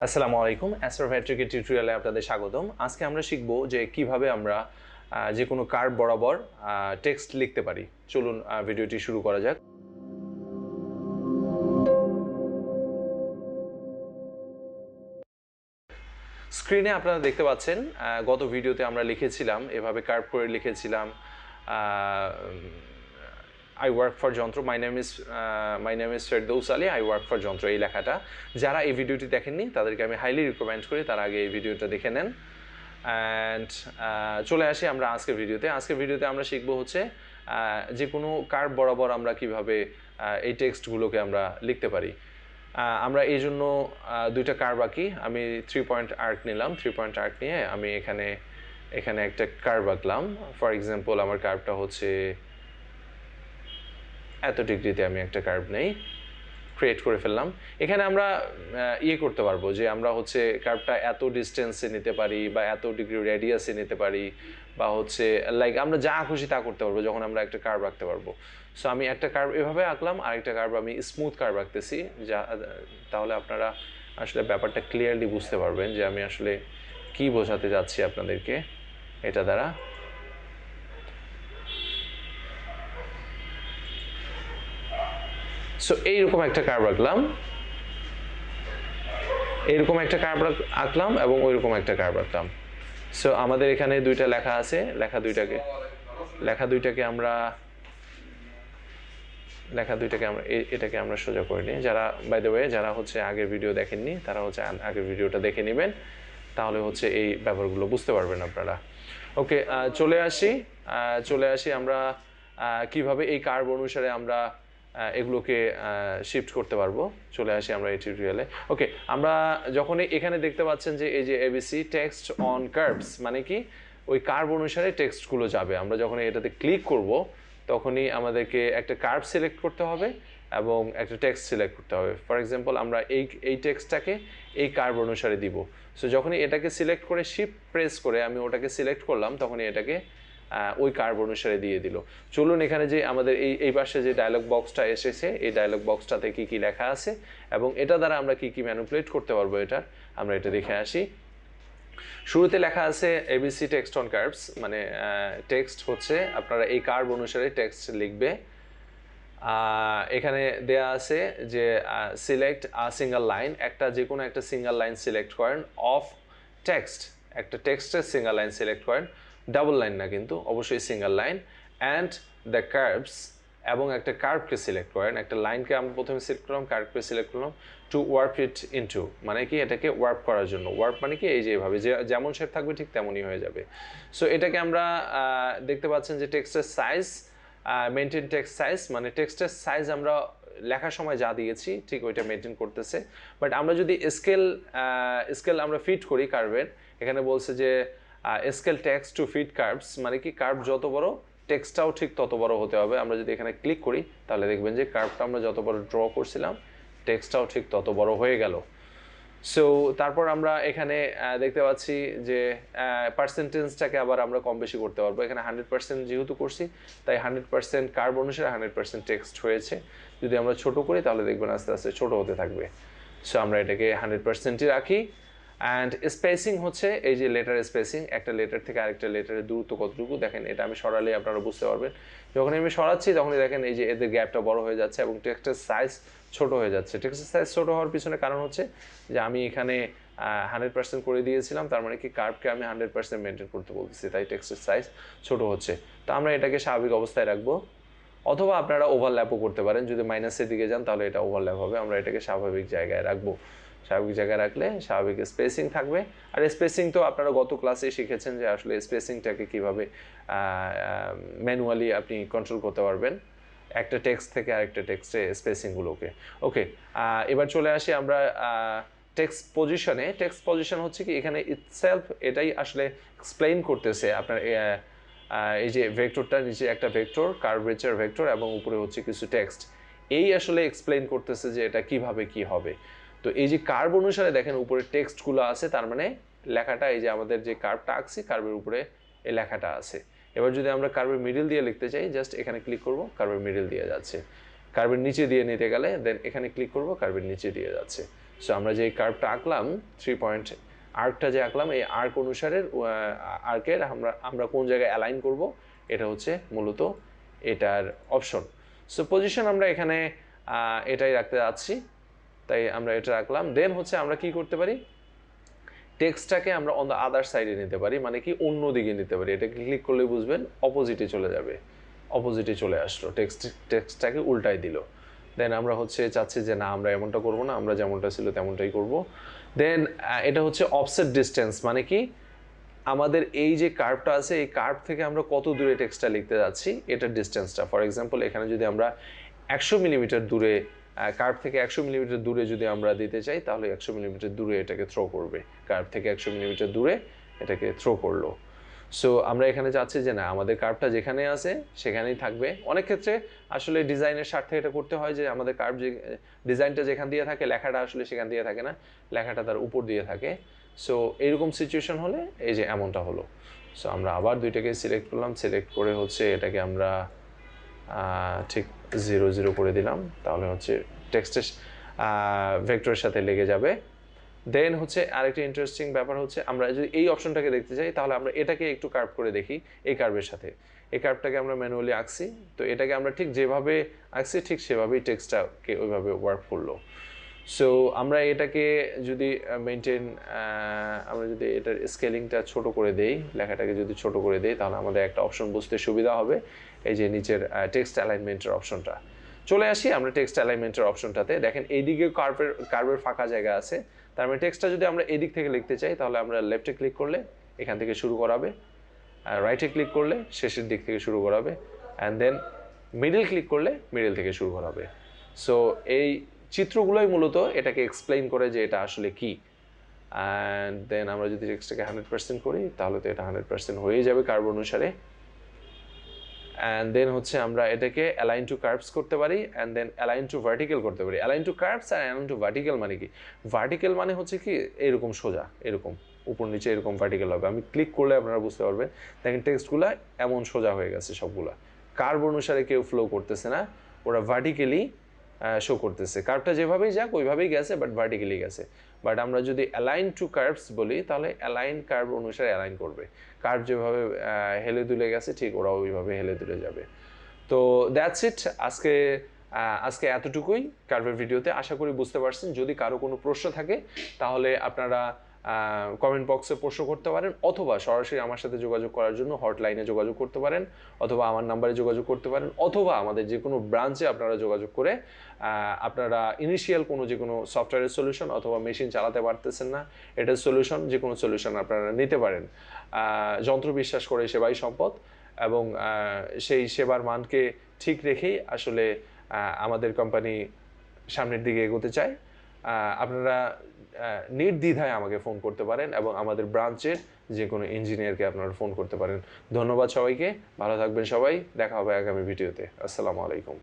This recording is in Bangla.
আসসালামু আলাইকুম অ্যাস্ট্রোভেট্রিকের টিউটোরিয়ালে আপনাদের স্বাগতম। আজকে আমরা শিখব যে কিভাবে আমরা যে কোনো কার্ভ বরাবর টেক্সট লিখতে পারি। চলুন ভিডিওটি শুরু করা যাক। স্ক্রিনে আপনারা দেখতে পাচ্ছেন গত ভিডিওতে আমরা লিখেছিলাম, এভাবে কার্ভ করে লিখেছিলাম আই ওয়ার্ক ফর যন্ত্র, my name is Ferdous Ali, I work for যন্ত্র, এই লেখাটা। যারা এই ভিডিওটি দেখেননি তাদেরকে আমি হাইলি রিকমেন্ড করি তারা আগে এই ভিডিওটা দেখে নেন। অ্যান্ড চলে আসি আমরা আজকের ভিডিওতে আমরা শিখবো হচ্ছে যে কোনো কার্ভ বরাবর আমরা কিভাবে এই টেক্সটগুলোকে আমরা লিখতে পারি। আমরা এই জন্য দুইটা কার্ভ আঁকি। আমি 3 পয়েন্ট আর্ক নিলাম। 3 পয়েন্ট আর্ক নিয়ে আমি এখানে একটা কার্ভ আঁকলাম। ফর এক্সাম্পল আমার কার্ভটা হচ্ছে এত ডিগ্রিতে আমি একটা কার্ভ নেই, ক্রিয়েট করে ফেললাম। এখানে আমরা করতে পারবো যে আমরা হচ্ছে কার্ভটা এত ডিস্টেন্সে নিতে পারি বা এত ডিগ্রি রেডিয়াসে নিতে পারি, বা হচ্ছে লাইক আমরা যা খুশি তা করতে পারবো যখন আমরা একটা কার্ভ আঁকতে পারবো। সো আমি একটা কার্ভ এভাবে আঁকলাম, আরেকটা কার্ভ আমি স্মুথ কার্ভ আঁকতেছি, যা তাহলে আপনারা আসলে ব্যাপারটা ক্লিয়ারলি বুঝতে পারবেন যে আমি আসলে কি বোঝাতে যাচ্ছি আপনাদেরকে এটা দ্বারা। সো এইরকম একটা কার্ভ আঁকলাম, এবং ওইরকম একটা কার্ভ আঁকলাম। সো আমাদের এখানে দুইটা লেখা আছে, লেখা দুইটাকে আমরা এটাকে আমরা সোজা করে নিই। যারা বাই দ্য ওয়ে যারা হচ্ছে আগের ভিডিও দেখেননি তারা হচ্ছে আগের ভিডিওটা দেখে নেবেন, তাহলে হচ্ছে এই ব্যাপারগুলো বুঝতে পারবেন আপনারা। ওকে, চলে আসি আমরা কিভাবে এই কার্ভ অনুসারে আমরা এগুলোকে শিফট করতে পারবো। চলে আসি আমরা এই টিউটোরিয়ালে। ওকে, আমরা যখন এখানে দেখতে পাচ্ছেন যে এই যে এবিসি টেক্সট অন কার্ভস, মানে কি ওই কার্ভ অনুসারে টেক্সটগুলো যাবে। আমরা যখন এটাতে ক্লিক করব তখনই আমাদেরকে একটা কার্ভ সিলেক্ট করতে হবে এবং একটা টেক্সট সিলেক্ট করতে হবে। ফর এক্সাম্পল আমরা এই টেক্সটটাকে এই কার্ভ অনুসারে দিব। সো যখনই এটাকে সিলেক্ট করে শিফট প্রেস করে আমি ওটাকে সিলেক্ট করলাম, তখনই এটাকে ওই কার্ভ অনুসারে দিয়ে দিল। চলুন এখানে যে আমাদের এই পাশে যে ডায়লগ বক্সটা এসেছে, এই ডায়লগ বক্সটাতে কি কি লেখা আছে এবং এটা দ্বারা আমরা কি কি ম্যানিপুলেট করতে পারবো আমরা এটা দেখে আসি। শুরুতে লেখা আছে এবিসি টেক্সট অন কার্ভস, মানে টেক্সট হচ্ছে আপনারা এই কার্ভ অনুসারে টেক্সট লিখবে। এখানে দেয়া আছে যে সিলেক্ট আ সিঙ্গেল লাইন, যে কোনো একটা সিঙ্গেল লাইন সিলেক্ট করেন। অফ টেক্সট, একটা টেক্সটের সিঙ্গেল লাইন সিলেক্ট করেন, ডাবল লাইন না কিন্তু, অবশ্যই single line. And the curves, এবং একটা কার্ভকে সিলেক্ট করেন। একটা লাইনকে আমরা প্রথমে সিলেক্ট করলাম, কার্ভকে সিলেক্ট করলাম। টু ওয়ার্প ইট ইনটু, মানে কি এটাকে ওয়ার্প করার জন্য। ওয়ার্প মানে কি এই যে এভাবে যেমন শেপ থাকবে ঠিক তেমনই হয়ে যাবে। সো এটাকে আমরা দেখতে পাচ্ছেন যে টেক্সটের সাইজ, মেনটেন টেক্সট সাইজ, মানে টেক্সটের সাইজ আমরা লেখার সময় যা দিয়েছি ঠিক ওইটা মেনটেন করতেছে। বাট আমরা যদি স্কেল আমরা ফিট করি কার্ভের, এখানে বলছে যে scale text to fit curves, মানে কি কার্ভ যত বড় টেক্সটটাও ঠিক তত বড় হতে হবে। আমরা যদি এখানে ক্লিক করি তাহলে দেখবেন যে কার্ভটা আমরা যত বড় ড্র করছিলাম টেক্সটটাও ঠিক তত বড় হয়ে গেল। সো তারপর আমরা এখানে দেখতে পাচ্ছি যে পার্সেন্টেজটাকে আবার আমরা কম বেশি করতে পারবো। এখানে 100% যেহেতু করছি তাই 100% কার্ভ অনুসারে 100% টেক্সট হয়েছে। যদি আমরা ছোট করি তাহলে দেখবেন আস্তে আস্তে ছোট হতে থাকবে। সো আমরা এটাকে 100%ই রাখি। অ্যান্ড স্পেসিং হচ্ছে এই যে লেটার স্পেসিং, একটা লেটার থেকে আরেকটা লেটারের দূরত্ব কতটুকু, দেখেন এটা আমি সরালে আপনারা বুঝতে পারবেন। যখন আমি সরাচ্ছি তখনই দেখেন এই যে এদের গ্যাপটা বড় হয়ে যাচ্ছে এবং টেক্সটের সাইজ ছোট হয়ে যাচ্ছে। টেক্সটের সাইজ ছোট হওয়ার পিছনে কারণ হচ্ছে যে আমি এখানে 100% করে দিয়েছিলাম, তার মানে কি কার্ভকে আমি 100% মেনটেন করতে বলতেছি, তাই টেক্সটের সাইজ ছোট হচ্ছে। তো আমরা এটাকে স্বাভাবিক অবস্থায় রাখবো, অথবা আপনারা ওভারল্যাপও করতে পারেন। যদি মাইনাসের দিকে যান তাহলে এটা ওভারল্যাপ হবে। আমরা এটাকে স্বাভাবিক জায়গায় রাখবো। স্বাভাবিক জায়গায় রাখলে স্বাভাবিক স্পেসিং থাকবে। আর স্পেসিং তো আপনারা গত ক্লাসে শিখেছেন যে আসলে স্পেসিংটাকে কীভাবে ম্যানুয়ালি আপনি কন্ট্রোল করতে পারবেন একটা টেক্সট থেকে আরেকটা টেক্সটে স্পেসিংগুলোকে। ওকে, এবার চলে আসি আমরা টেক্সট পজিশনে। টেক্সট পজিশন হচ্ছে কি এখানে ইটসেলফ এটাই আসলে এক্সপ্লেইন করতেছে আপনার এই যে ভেক্টরটা, নিচে একটা ভেক্টর, কার্ভেচার ভেক্টর, এবং উপরে হচ্ছে কিছু টেক্সট। এই আসলে এক্সপ্লেইন করতেছে যে এটা কিভাবে কি হবে। তো এই যে কার্ভ অনুসারে দেখেন উপরে টেক্সটগুলো আছে, তার মানে লেখাটা এই যে আমাদের যে কার্ভটা আঁকছি কার্ভের উপরে এই লেখাটা আছে। এবার যদি আমরা কার্ভের মিডল দিয়ে লিখতে চাই, জাস্ট এখানে ক্লিক করব, কার্ভের মিডল দিয়ে যাচ্ছে। কার্ভের নিচে দিয়ে নিতে গেলে দেন এখানে ক্লিক করব, কার্ভের নিচে দিয়ে যাচ্ছে। সো আমরা যে কার্ভটা আঁকলাম 3 পয়েন্ট আর্কটা যে আঁকলাম এই আর্ক অনুসারে আর্কের আমরা কোন জায়গায় অ্যালাইন করব এটা হচ্ছে মূলত এটার অপশন। সো পজিশন আমরা এখানে এটাই রাখতে যাচ্ছি, তাই আমরা এটা রাখলাম। দেন হচ্ছে আমরা কি করতে পারি, টেক্সটটাকে আমরা অন দ্য আদার সাইডে নিতে পারি, মানে কি অন্য দিকে নিতে পারি। এটাকে ক্লিক করলে বুঝবেন অপোজিটে চলে যাবে, অপোজিটে চলে আসলো, টেক্সটটাকে উল্টাই দিল। দেন আমরা হচ্ছে চাচ্ছি যে না আমরা এমনটা করব না, আমরা যেমনটা ছিল তেমনটাই করব। দেন এটা হচ্ছে অফসেট ডিস্টেন্স, মানে কি আমাদের এই যে কার্ভটা আছে এই কার্ভ থেকে আমরা কত দূরে টেক্সটটা লিখতে যাচ্ছি এটার ডিস্টেন্সটা। ফর এক্সাম্পল এখানে যদি আমরা 100 মিলিমিটার দূরে কার্ভ থেকে 100 মিলিমিটার দূরে যদি আমরা দিতে চাই তাহলে 100 মিলিমিটার দূরে এটাকে থ্রো করবে, কার্ভ থেকে 100 মিলিমিটার দূরে এটাকে থ্রো করলো। সো আমরা এখানে চাচ্ছি যে না আমাদের কার্ভটা যেখানে আছে সেখানেই থাকবে। অনেক ক্ষেত্রে আসলে ডিজাইনের স্বার্থে এটা করতে হয় যে আমাদের কার্ভ যে ডিজাইনটা যেখান দিয়ে থাকে লেখাটা আসলে সেখান দিয়ে থাকে না, লেখাটা তার উপর দিয়ে থাকে। সো এইরকম সিচুয়েশন হলে এই যে এমনটা হলো। সো আমরা আবার দুইটাকে সিলেক্ট করলাম, সিলেক্ট করে হচ্ছে এটাকে আমরা ঠিক 0 0 করে দিলাম, তাহলে হচ্ছে টেক্সটের ভেক্টরের সাথে লেগে যাবে। দেন হচ্ছে আরেকটা ইন্টারেস্টিং ব্যাপার হচ্ছে আমরা যদি এই অপশনটাকে দেখতে চাই তাহলে আমরা এটাকে একটু কার্ভ করে দেখি। এই কার্ভের সাথে এই কার্ভটাকে আমরা ম্যানুয়ালি আঁকছি, তো এটাকে আমরা ঠিক যেভাবে আঁকছি ঠিক সেভাবেই টেক্সটটাকে ওইভাবে ওয়ার্ক করলো। সো আমরা এটাকে যদি মেনটেন আমরা যদি এটার স্কেলিংটা ছোট করে দেই, লেখাটাকে যদি ছোট করে দেই তাহলে আমাদের একটা অপশন বুঝতে সুবিধা হবে, এই যে নিচের টেক্সট অ্যালাইনমেন্টের অপশনটা। চলে আসি আমরা টেক্সট অ্যালাইনমেন্টের অপশনটাতে, দেখেন এইদিকে কার্ভের ফাঁকা জায়গা আছে, তার মানে টেক্সটটা যদি আমরা এদিক থেকে লিখতে চাই তাহলে আমরা লেফটে ক্লিক করলে এখান থেকে শুরু করাবে, রাইটে ক্লিক করলে শেষের দিক থেকে শুরু করাবে, অ্যান্ড দেন মিডল ক্লিক করলে মিডল থেকে শুরু করাবে। সো এই চিত্রগুলোই মূলত এটাকে এক্সপ্লেইন করে যে এটা আসলে কি। অ্যান্ড দেন আমরা যদি টেক্সটটাকে 100% করি তাহলে তো এটা 100% হয়ে যাবে কার্ভ অনুসারে। অ্যান্ড দেন হচ্ছে আমরা এটাকে অ্যালাইন টু কার্ভস করতে পারি, and then align to vertical করতে পারি। অ্যালাইন টু কার্ভস আর অ্যালাইন টু ভার্টিক্যাল মানে কি, ভার্টিক্যাল মানে হচ্ছে কি এরকম সোজা, এরকম উপর নিচে এরকম ভার্টিক্যাল হবে। আমি ক্লিক করলে আপনারা বুঝতে পারবেন, দেখেন টেক্সটগুলো এমন সোজা হয়ে গেছে সবগুলা, কার্ভ অনুসারে কেউ ফ্লো করতেছে না, ওরা ভার্টিক্যালি শো করতেছে। কার্ভটা যেভাবেই যাক ওইভাবেই গেছে, বাট ভার্টিক্যালি গেছে। বাট আমরা যদি অ্যালাইন টু কার্ভস বলি তাহলে অ্যালাইন কার্ভ অনুসারে অ্যালাইন করবে, কার্ভ যেভাবে হেলে দুলে গেছে ঠিক ওরা ওইভাবে হেলে দুলে যাবে। তো দ্যাটস ইট, আজকে এতটুকুই কার্ভের ভিডিওতে। আশা করি বুঝতে পারছেন। যদি কারো কোনো প্রশ্ন থাকে তাহলে আপনারা কমেন্ট বক্সে প্রশ্ন করতে পারেন, অথবা সরাসরি আমার সাথে যোগাযোগ করার জন্য হটলাইনে যোগাযোগ করতে পারেন, অথবা আমার নাম্বারে যোগাযোগ করতে পারেন, অথবা আমাদের যে কোনো ব্রাঞ্চে আপনারা যোগাযোগ করে আপনারা ইনিশিয়াল যে কোনো সফটওয়্যারের সলিউশন অথবা মেশিন চালাতে পারতেছেন না এটার সলিউশন, যে কোনো সলিউশন আপনারা নিতে পারেন। যন্ত্র বিশ্বাস করে সেবাই সম্পদ, এবং সেই সেবার মানকে ঠিক রেখেই আসলে আমাদের কোম্পানি সামনের দিকে এগোতে চায়। আপনারা নির্দ্বিধায় আমাকে ফোন করতে পারেন এবং আমাদের ব্রাঞ্চের যে কোনো ইঞ্জিনিয়ারকে আপনারা ফোন করতে পারেন। ধন্যবাদ সবাইকে, ভালো থাকবেন সবাই, দেখা হবে আগামী ভিডিওতে। আসসালামু আলাইকুম।